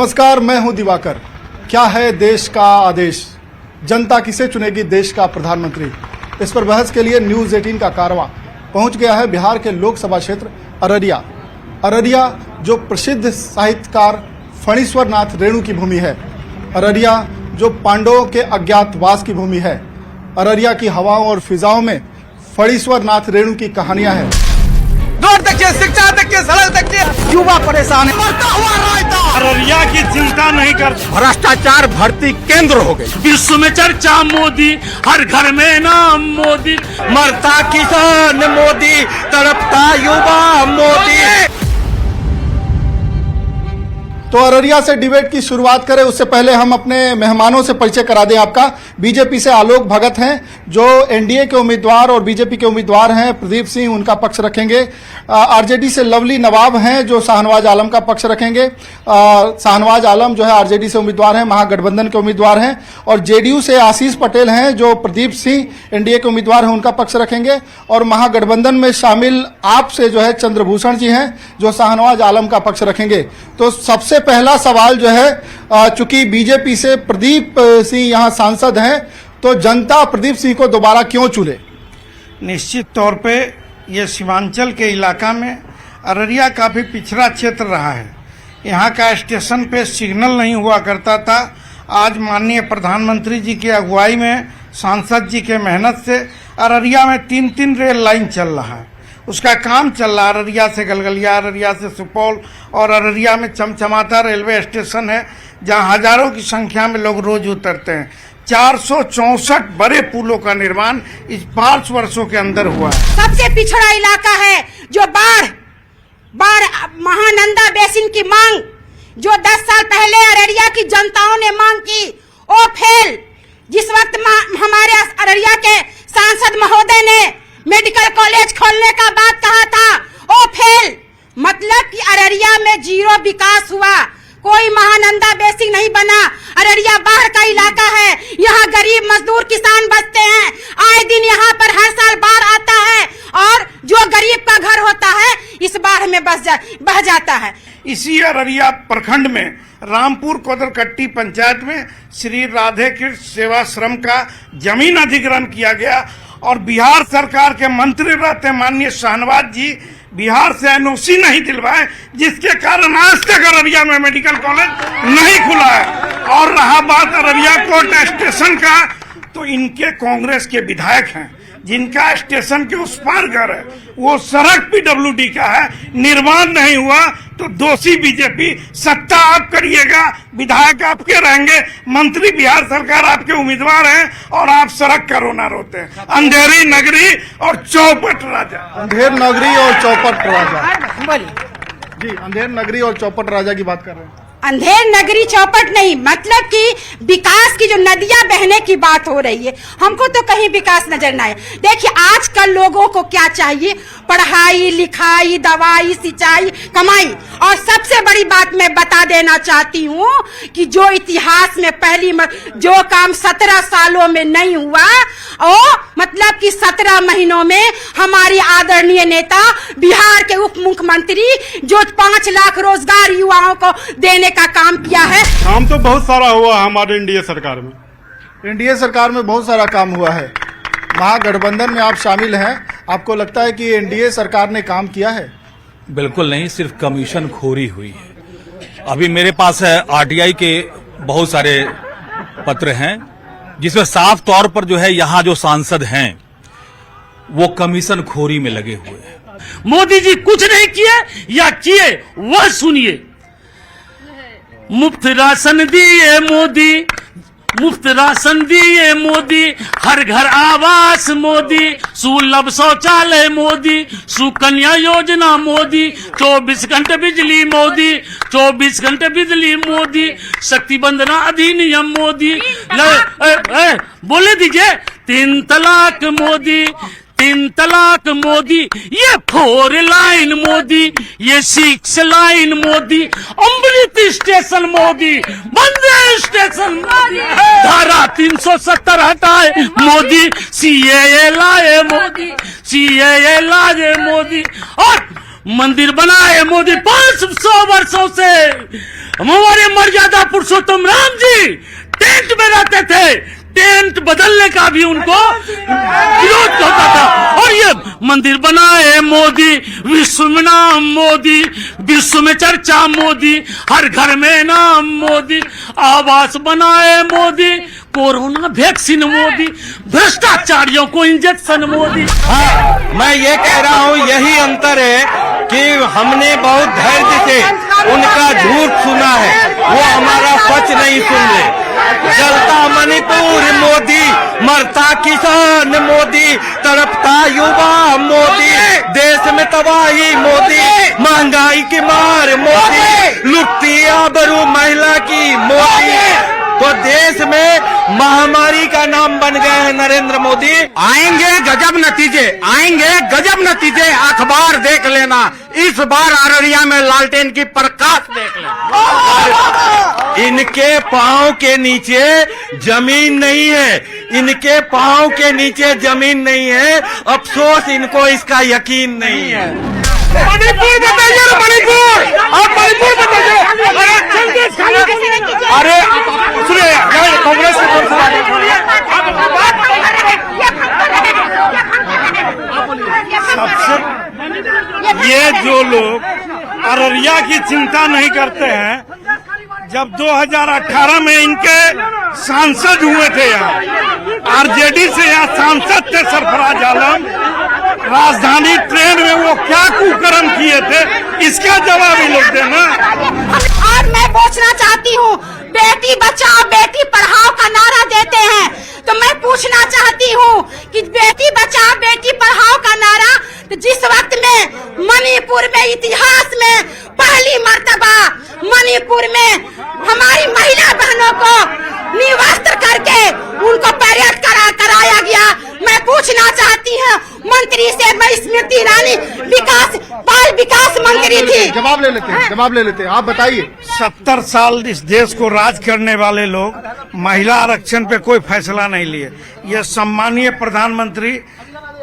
नमस्कार, मैं हूं दिवाकर। क्या है देश का आदेश, जनता किसे चुनेगी देश का प्रधानमंत्री? इस पर बहस के लिए न्यूज़ 18 का कारवां पहुंच गया है बिहार के लोकसभा क्षेत्र अररिया। अररिया जो प्रसिद्ध साहित्यकार फणीश्वर नाथ रेणु की भूमि है, अररिया जो पांडवों के अज्ञातवास की भूमि है, अररिया की हवाओं और फिजाओं में फणीश्वर नाथ रेणु की कहानियां हैं। रोड तक के, शिक्षा तक के, सड़क तक के युवा परेशान है। मरता हुआ रायता अररिया की चिंता नहीं कर। भ्रष्टाचार भर्ती केंद्र हो गई। विश्व में चर्चा मोदी, हर घर में नाम मोदी। मरता किसान मोदी, तड़पता युवा मोदी। तो अररिया से डिबेट की शुरुआत करें उससे पहले हम अपने मेहमानों से परिचय करा दें आपका। बीजेपी से आलोक भगत हैं जो एनडीए के उम्मीदवार और बीजेपी के उम्मीदवार हैं। प्रदीप सिंह उनका पक्ष रखेंगे। आरजेडी से लवली नवाब हैं जो शाहनवाज आलम का पक्ष रखेंगे। शाहनवाज आलम जो है आरजेडी से उम्मीदवार हैं, महागठबंधन के उम्मीदवार हैं। और जेडीयू से आशीष पटेल हैं जो प्रदीप सिंह एनडीए के उम्मीदवार हैं, उनका पक्ष रखेंगे। और महागठबंधन में शामिल आप से जो है चंद्रभूषण जी हैं जो शाहनवाज आलम का पक्ष रखेंगे। तो सबसे पहला सवाल जो है, चूंकि बीजेपी से प्रदीप सिंह यहां सांसद हैं, तो जनता प्रदीप सिंह को दोबारा क्यों चुने? निश्चित तौर पे ये सीमांचल के इलाका में अररिया काफ़ी पिछड़ा क्षेत्र रहा है। यहाँ का स्टेशन पे सिग्नल नहीं हुआ करता था। आज माननीय प्रधानमंत्री जी की अगुवाई में, सांसद जी के मेहनत से अररिया में 3 रेल लाइन चल रहा है। उसका काम चल रहा है। अररिया से गलगलिया, अररिया से सुपौल और अररिया में चमचमाता रेलवे स्टेशन है जहां हजारों की संख्या में लोग रोज उतरते हैं। 464 बड़े पुलों का निर्माण इस 5 वर्षों के अंदर हुआ है। सबसे पिछड़ा इलाका है जो बाढ़ महानंदा बेसिन की मांग जो 10 साल पहले अररिया की जनताओं ने मांग की, वो फेल। जिस वक्त हमारे अररिया के सांसद महोदय ने मेडिकल कॉलेज खोलने का बात कहा था, वो फेल। मतलब कि अररिया में जीरो विकास हुआ, कोई महानंदा बेसिन नहीं बना। अररिया बाढ़ का इलाका है, यहाँ गरीब मजदूर किसान बसते हैं। आए दिन यहाँ पर हर साल बाढ़ आता है और जो गरीब का घर होता है इस बाढ़ में बह जाता है। इसी अररिया प्रखंड में रामपुर कोदरकट्टी पंचायत में श्री राधे कृष्ण सेवाश्रम का जमीन अधिग्रहण किया गया और बिहार सरकार के मंत्री रहते माननीय शाहनवाज जी बिहार से एनओसी नहीं दिलवाए, जिसके कारण आज तक अररिया में मेडिकल कॉलेज नहीं खुला है। और रहा बात अररिया कोर्ट स्टेशन का, तो इनके कांग्रेस के विधायक हैं जिनका स्टेशन के उस पार घर है, वो सड़क पीडब्ल्यूडी का है, निर्माण नहीं हुआ। तो दोषी बीजेपी। सत्ता आप करिएगा, विधायक आपके रहेंगे, मंत्री बिहार सरकार आपके उम्मीदवार हैं और आप सड़क का रोना रोते हैं। अंधेरी नगरी और चौपट राजा। अंधेर नगरी और चौपट राजा जी, अंधेर नगरी और चौपट राजा की बात कर रहे हैं। अंधेर नगरी चौपट नहीं, मतलब कि विकास की जो नदियां बहने की बात हो रही है, हमको तो कहीं विकास नजर ना आए। देखिए आजकल लोगों को क्या चाहिए? पढ़ाई लिखाई, दवाई, सिंचाई, कमाई। और सबसे बड़ी बात मैं बता देना चाहती हूँ कि जो इतिहास में जो काम 17 सालों में नहीं हुआ, वो मतलब कि 17 महीनों में हमारी आदरणीय नेता बिहार के उप मुख्यमंत्री जो 5 लाख रोजगार युवाओं को देने का काम किया है। काम तो बहुत सारा हुआ हमारे एनडीए सरकार में। एनडीए सरकार में बहुत सारा काम हुआ है। महागठबंधन में आप शामिल हैं, आपको लगता है कि एनडीए सरकार ने काम किया है? बिल्कुल नहीं, सिर्फ कमीशन खोरी हुई है। अभी मेरे पास है आरटीआई के बहुत सारे पत्र हैं जिसमें साफ तौर पर जो है यहाँ जो सांसद हैं वो कमीशन खोरी में लगे हुए हैं। मोदी जी कुछ नहीं किए या किए वह सुनिए। मुफ्त राशन दिए मोदी, मुफ्त राशन दिए मोदी, हर घर आवास मोदी, सुलभ शौचालय मोदी, सुकन्या योजना मोदी, 24 घंटे बिजली मोदी, 24 घंटे बिजली मोदी, शक्ति बंदना अधिनियम मोदी। बोले दीजिए 3 तलाक मोदी, 3 तलाक मोदी, ये 4 लाइन मोदी, ये 6 लाइन मोदी, अमृत स्टेशन मोदी, वंदे स्टेशन मोदी, धारा 370 हटाए मोदी, सीएए लाए मोदी, सीएए लाए मोदी। और मंदिर बनाए मोदी 500 वर्षों से। हमारे मर्यादा पुरुषोत्तम राम जी टेंट में रहते थे, टेंट बदलने का भी उनको विरोध होता था। और ये मंदिर बनाए मोदी, विश्व में नाम मोदी, विश्व में चर्चा मोदी, हर घर में नाम मोदी, आवास बनाए मोदी, कोरोना वैक्सीन मोदी, भ्रष्टाचारियों को इंजेक्शन मोदी। हाँ, मैं ये कह रहा हूँ यही अंतर है कि हमने बहुत धैर्य से उनका झूठ सुना है, वो हमारा सच नहीं सुन रहे। जलता मणिपुर मोदी, मरता किसान मोदी, तड़पता युवा मोदी, देश में तबाही मोदी, महंगाई की मार मोदी, लुटती आबरू महिला की मोदी। तो देश में महामारी का नाम बन गए हैं नरेंद्र मोदी। आएंगे गजब नतीजे, आएंगे गजब नतीजे। अखबार देख लेना, इस बार अररिया में लालटेन की प्रकाश देख लेना। इनके पांव के नीचे जमीन नहीं है, इनके पांव के नीचे जमीन नहीं है। अफसोस इनको इसका यकीन नहीं है। मणिपुर बताइए, मणिपुर, आप मणिपुर बताइए। अरे सुनिए, कांग्रेस सबसे ये जो लोग अररिया की चिंता नहीं करते हैं, जब 2018 में इनके सांसद हुए थे यहाँ आरजेडी से, यहाँ सांसद थे सरफराज आलम, राजधानी ट्रेन में वो क्या कुकर्म किए थे, इसका जवाब ही लोग देना। और मैं पूछना चाहती हूँ, बेटी बचाओ बेटी पढ़ाओ का नारा देते हैं, तो मैं पूछना चाहती हूँ कि बेटी बचाओ बेटी पढ़ाओ का नारा तो जिस वक्त में मणिपुर में इतिहास में पहली मर्तबा मणिपुर में हमारी महिला बहनों को निवस्त्र करके उनको परेड कराया गया। मैं पूछना चाहती हूँ मंत्री से, मैं स्मृति ईरानी बाल विकास मंत्री थी। जवाब ले लेते हैं, आप बताइए। 70 साल इस देश को राज करने वाले लोग महिला आरक्षण पे कोई फैसला नहीं लिए। ये सम्मानीय प्रधानमंत्री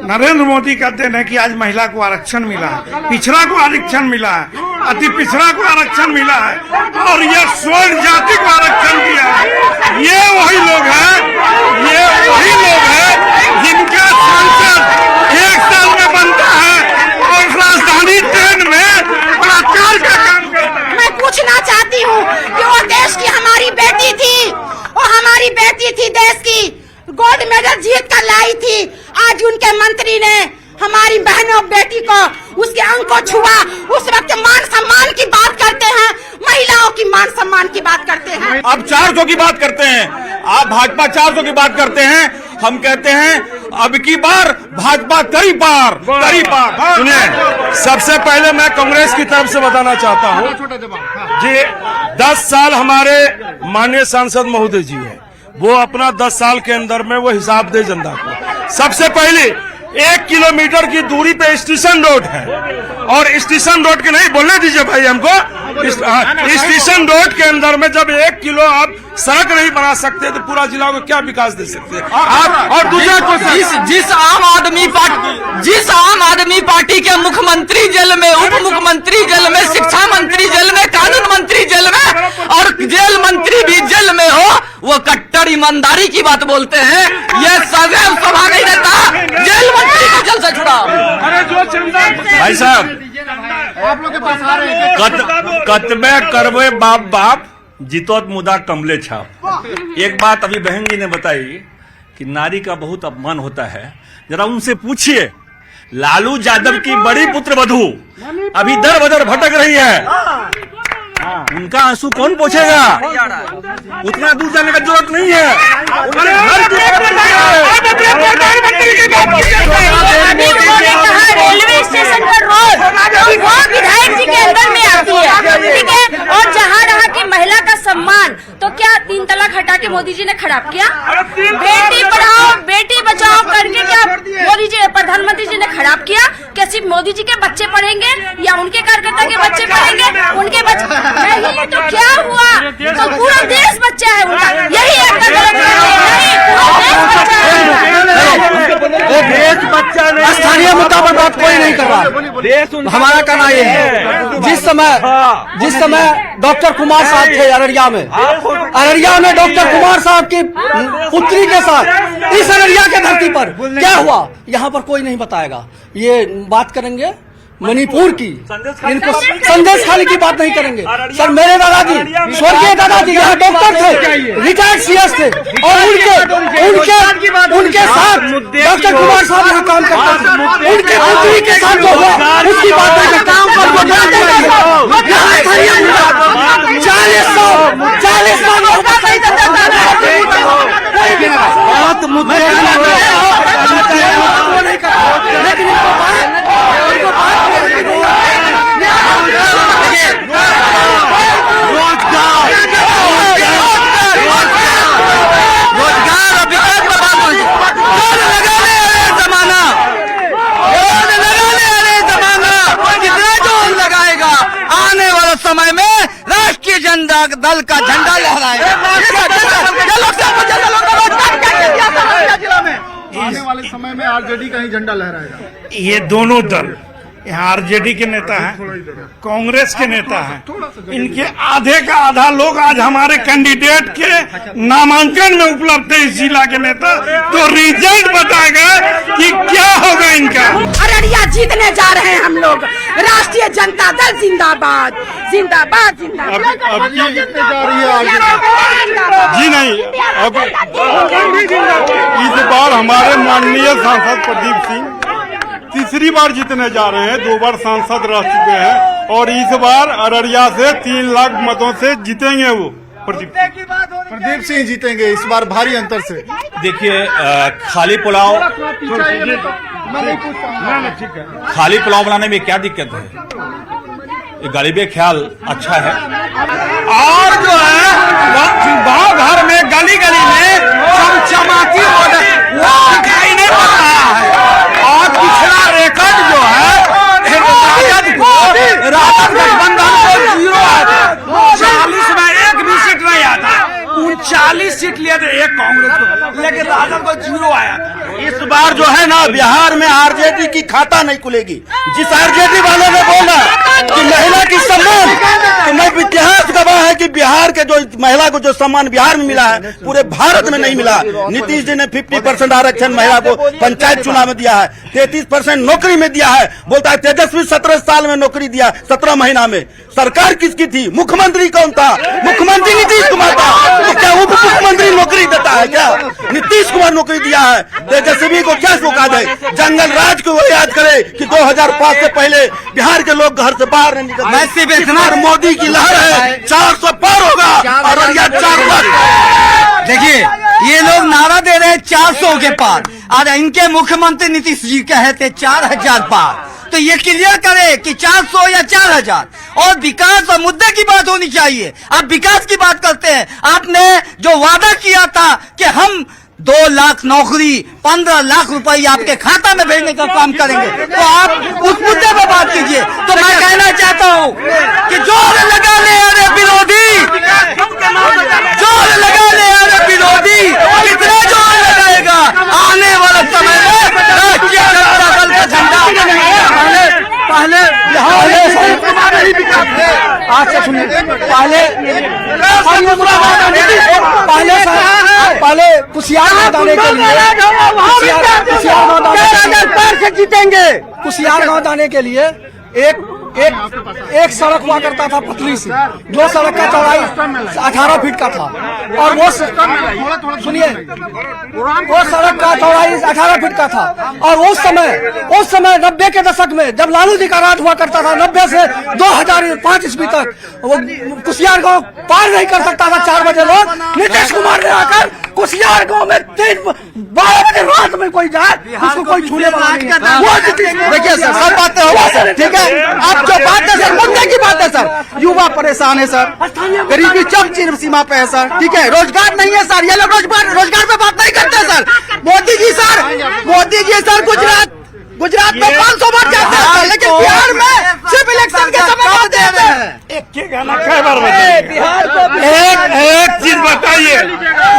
नरेंद्र मोदी का देन है कि आज महिला को आरक्षण मिला है, पिछड़ा को आरक्षण मिला है, अति पिछड़ा को आरक्षण मिला है, और ये स्वर्ण जाति को आरक्षण दिया है। ये वही लोग हैं जिनका सांसद 1 साल में बनता है और राजधानी ट्रेन में बलात्कार का काम करता है। मैं पूछना चाहती हूँ कि वो देश की हमारी बेटी थी, वो हमारी बेटी थी, देश की गोल्ड मेडल जीत कर लाई थी। आज उनके मंत्री ने हमारी बहनों बेटी को उसके अंग को छुआ। उस वक्त मान सम्मान की बात करते हैं, महिलाओं की मान सम्मान की बात करते हैं। अब 400 की बात करते हैं, आप भाजपा 400 की बात करते हैं, हम कहते हैं अब की बार भाजपा कई पार। सुनिए, सबसे पहले मैं कांग्रेस की तरफ से बताना चाहता हूँ जी, 10 साल हमारे माननीय सांसद महोदय जी हैं, वो अपना 10 साल के अंदर में वो हिसाब दे जनता को। सबसे पहले 1 किलोमीटर की दूरी पे स्टेशन रोड है, और स्टेशन रोड के नहीं बोलने दीजिए भाई हमको, स्टेशन रोड के अंदर में जब 1 किलो आप सड़क नहीं बना सकते तो पूरा जिला को क्या विकास दे सकते हैं आप। और दूसरा क्वेश्चन, जिस आम आदमी पार्टी के मुख्यमंत्री जेल में, उप मुख्यमंत्री जेल में, शिक्षा मंत्री जेल में, कानून मंत्री जेल में, और जेल मंत्री भी जेल में हो, वो कट्टर ईमानदारी की बात बोलते हैं। ये सदैव सभा नहीं रहता, जेल मंत्री को जेल से छुड़ाओ। भाई साहब, आप लोग के पास आ रहे हैं, कतबे करवे बाप बाप जितोत मुदा कमले छाप। एक बात अभी बहन जी ने बताई कि नारी का बहुत अपमान होता है, जरा उनसे पूछिए, लालू यादव की बड़ी पुत्र वधू अभी दर बदर भटक रही है, उनका आंसू कौन पोछेगा? उतना दूर जाने का जरूरत नहीं है। रेलवे स्टेशन पर रोड वो विधायक जी के अंदर में आती है, ठीक है। और जहाँ रहा कि महिला का सम्मान, तो क्या 3 तलाक हटा के मोदी जी ने खराब किया? बेटी पढ़ाओ बेटी बचाओ करके क्या मोदी जी प्रधानमंत्री जी ने खराब किया? क्या सिर्फ मोदी जी के बच्चे पढ़ेंगे या उनके कार्यकर्ता के बच्चे पढ़ेंगे? उनके बच्चे नहीं तो क्या हुआ? तो पूरा देश बच्चा है उनका, यही एक गलत नहीं। स्थानीय मुद्दा पर बात कोई नहीं कर रहा। हमारा कहना ये है, जिस समय डॉक्टर कुमार साहब थे अररिया में डॉक्टर कुमार साहब की पुत्री के साथ इस अररिया के धरती पर क्या हुआ, यहाँ पर कोई नहीं बताएगा। ये बात करेंगे मणिपुर की, इनको संदेश खाली की बात नहीं करेंगे। सर मेरे दादाजी, स्वर्गीय दादाजी यहाँ डॉक्टर थे, रिटायर्ड सीएस थे, और उनके साथ डॉक्टर कुमार साहब यहाँ काम करते थे। उनके पुत्री के साथ जो हुआ उसकी बात नहीं करते। 40 समय में राष्ट्रीय जनता दल का झंडा लहराएगा। आने वाले समय में आरजेडी का ही झंडा लहराएगा। ये दोनों दल, यहाँ आरजेडी के नेता हैं, कांग्रेस के नेता हैं, इनके आधे का आधा लोग आज हमारे कैंडिडेट के नामांकन में उपलब्ध है इस जिला के नेता। तो रिजल्ट बताएगा कि क्या होगा इनका। अररिया जीतने जा रहे हैं हम लोग। राष्ट्रीय जनता दल जिंदाबाद जिंदाबाद जिंदाबाद। अब जीतने जा रही है आरजेडी। जी नहीं, अब इस बार हमारे माननीय सांसद प्रदीप सिंह तीसरी बार जीतने जा रहे हैं। 2 बार सांसद रह चुके हैं और इस बार अररिया से 3 लाख मतों से जीतेंगे वो प्रदीप सिंह जीतेंगे इस बार भारी अंतर से। देखिए खाली पुलाव बनाने में क्या दिक्कत है, ये गरीबी ख्याल अच्छा है। और जो है गाँव घर में गली गली में चमचमाती वो दिखाई नहीं पड़ रहा है। और पिछला रिकॉर्ड जो है राजद गठबंधन को 0 आता, 40 में एक भी सीट नहीं आता। 39 सीट लिए थे एक कांग्रेस को, लेकिन राजद को 0 आया था। इस बार जो है ना बिहार में आरजेडी की खाता नहीं खुलेगी। जिस आरजेडी वाले ने बोला कि महिला की सम्मान, तो मैं इतिहास गवाह है कि बिहार के जो महिला को जो सम्मान बिहार में मिला है पूरे भारत में नहीं मिला। नीतीश जी ने 50% आरक्षण महिला को पंचायत चुनाव में दिया है, 33% नौकरी में दिया है। बोलता है तेजस्वी 17 साल में नौकरी दिया, 17 महीना में। सरकार किसकी थी, मुख्यमंत्री कौन था? मुख्यमंत्री नीतीश कुमार था। तो क्या उप मुख्यमंत्री नौकरी देता है क्या? नीतीश कुमार नौकरी दिया है। तेजस्वी को क्या रोका दे? जंगल राज को वो याद करे कि 2005 से पहले बिहार के लोग घर से बाहर नहीं निकलते। मोदी की लहर है, 400 पार होगा और अररिया 4 पार। देखिए ये लोग नारा दे रहे हैं 400 के पार, और इनके मुख्यमंत्री नीतीश जी कहते 4000 पार। तो ये क्लियर करे कि 400 या 4000। और विकास और मुद्दे की बात होनी चाहिए। आप विकास की बात करते हैं, आपने जो वादा किया था कि हम 2 लाख नौकरी 15 लाख रुपए आपके खाता में भेजने का काम करेंगे, तो आप उस मुद्दे पर बात कीजिए। तो मैं कहना चाहता हूँ कि जोर लगा ले अरे विरोधी, जोर लगा ले अरे विरोधी। कितना जोर लगाएगा? आने वाले समय में राष्ट्रीय जनता दल का झंडा पहले पहले कुशियार गाँव जाने के लिए जीतेंगे। कुशियार गाँव जाने के लिए एक सड़क हुआ करता था पतली सी, जो सड़क का चौड़ाई 18 फीट का था, और वो सुनिए वो सड़क का चौड़ाई 18 फीट का था। और उस समय 90 के दशक में जब लालू जी का राज हुआ करता था, 90 से 2005 ईस्वी तक वो कुशियार गांव पार नहीं कर सकता था 4 बजे लोग। नीतीश कुमार ने आकर कुशियार गांव में 12 बजे रात में कोई जाए उसको कोई छूने वाला नहीं है। देखिए सर, सब बातें होगा सर, ठीक है। आप जो बात है सर, मुद्दे की बात है सर। युवा परेशान है सर, गरीबी चरम सीमा पे है सर, ठीक है। रोजगार नहीं है सर, ये लोग रोजगार पे बात नहीं करते सर। मोदी जी सर गुजरात में 500 बार जाते हैं, लेकिन बिहार में सिर्फ इलेक्शन के समय बात देते हैं। थकिएगा ना, कई बार बताइए। एक चीज बताइए,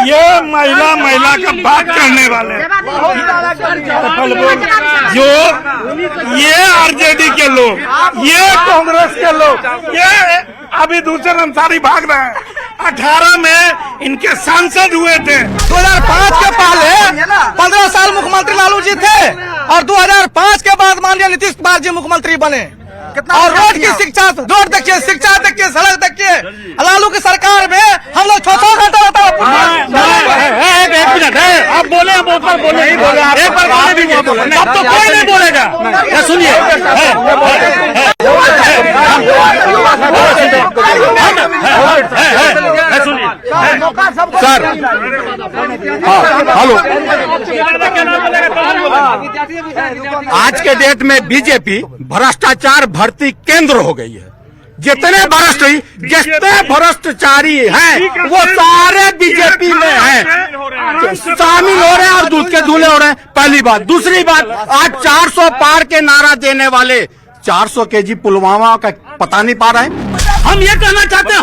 ये महिला का बात करने वाले जो ये आरजेडी के लोग, ये कांग्रेस के लोग, ये अभी दूसरे अंसारी भाग रहे हैं। 18 में इनके सांसद हुए थे। 2005 के पहले 15 साल मुख्यमंत्री लालू जी थे और 2005 के बाद माननीय नीतीश कुमार जी मुख्यमंत्री बने। और रोड की शिक्षा, रोड देखिए, शिक्षा देखिए, सड़क देखिए। लालू की सरकार में हम लोग 6 घंटा रहता एक मिनट आप बोले, हम ऊपर बोले, एक बार भी नहीं बोले, तब तो कोई नहीं बोलेगा। सुनिए, सर हेलो, आज के डेट में बीजेपी भ्रष्टाचार भर्ती केंद्र हो गई है। जितने भ्रष्टाचारी हैं वो सारे बीजेपी में हैं, शामिल हो रहे हैं और दूध के दूल्हे हो रहे हैं। पहली बात। दूसरी बात, आज 400 पार के नारा देने वाले 400 केजी पुलवामा का पता नहीं पा रहे हैं। हम ये कहना चाहते हैं,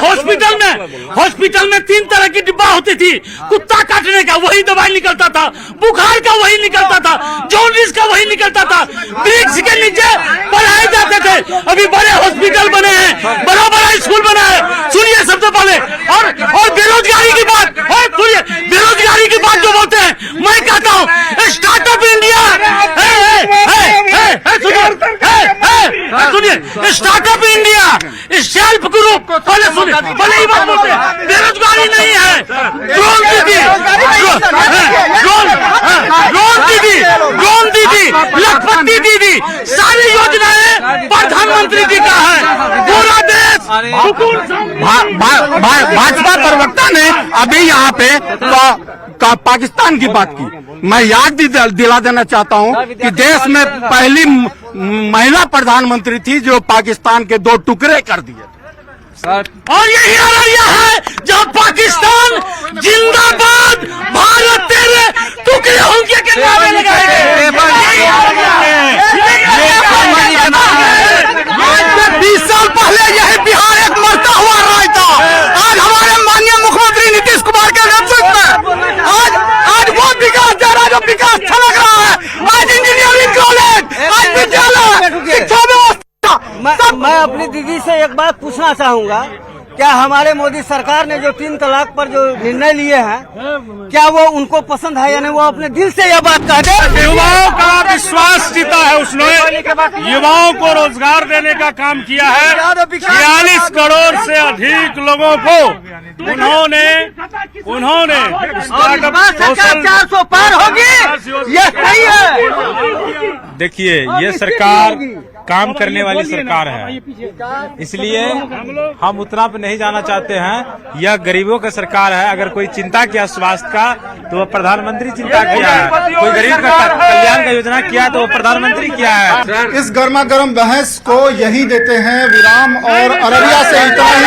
हॉस्पिटल में 3 तरह की डिब्बा होती थी। कुत्ता काटने का वही दवाई निकलता था, बुखार का वही निकलता था, जॉन्डिस का वही निकलता था। वृक्ष के नीचे पढ़ाए जाते थे। अभी बड़े हॉस्पिटल बने हैं, बड़ा स्कूल बना है। सुनिए सबसे पहले, और बेरोजगारी की बात, सुनिए बेरोजगारी की बात जो बोलते हैं, मैं कहता हूँ स्टार्टअप इंडिया, सुनिए स्टार्टअप इंडिया, सेल्फ ग्रुप, पहले ही बात बोलते हैं, बेरोजगारी नहीं है। ड्रोन दीदी, लखपति दीदी, सारी योजनाएं प्रधानमंत्री जी का है। पूरा देश भाजपा प्रवक्ता ने अभी यहाँ पे पाकिस्तान की बात की। मैं याद भी दिला देना चाहता हूँ कि देश में पहली महिला प्रधानमंत्री थी जो पाकिस्तान के 2 टुकड़े कर दिए। और यही अररिया है जहाँ पाकिस्तान जिंदाबाद, भारत तेरे टुकड़े होंगे के नारे लगाएंगे। 20 साल पहले यही बिहार एक मरता हुआ राज्य था। आज हमारे माननीय मुख्यमंत्री नीतीश कुमार के नेतृत्व में आज वो विकास जा रहा है जो विकास छलक रहा है। आज इंजीनियरिंग कॉलेज, आज विद्यालय, शिक्षा व्यवस्था। मैं अपनी दीदी से एक बात पूछना चाहूंगा, क्या हमारे मोदी सरकार ने जो 3 तलाक पर जो निर्णय लिए हैं, क्या वो उनको पसंद है या नहीं? वो अपने दिल से यह बात कह दे। युवाओं का विश्वास जीता है उसने, युवाओं को रोजगार देने का काम किया है। 46 करोड़ से अधिक लोगों को उन्होंने 400 पार होगी, ये सही है। देखिए, ये सरकार काम करने वाली सरकार है, इसलिए हम उतना पे नहीं जाना चाहते हैं। यह गरीबों का सरकार है। अगर कोई चिंता किया स्वास्थ्य का तो वह प्रधानमंत्री चिंता किया है, कोई गरीब का कल्याण का योजना किया तो वो प्रधानमंत्री किया है। इस गर्मा गर्म बहस को यही देते हैं विराम और अररिया से इतना ही।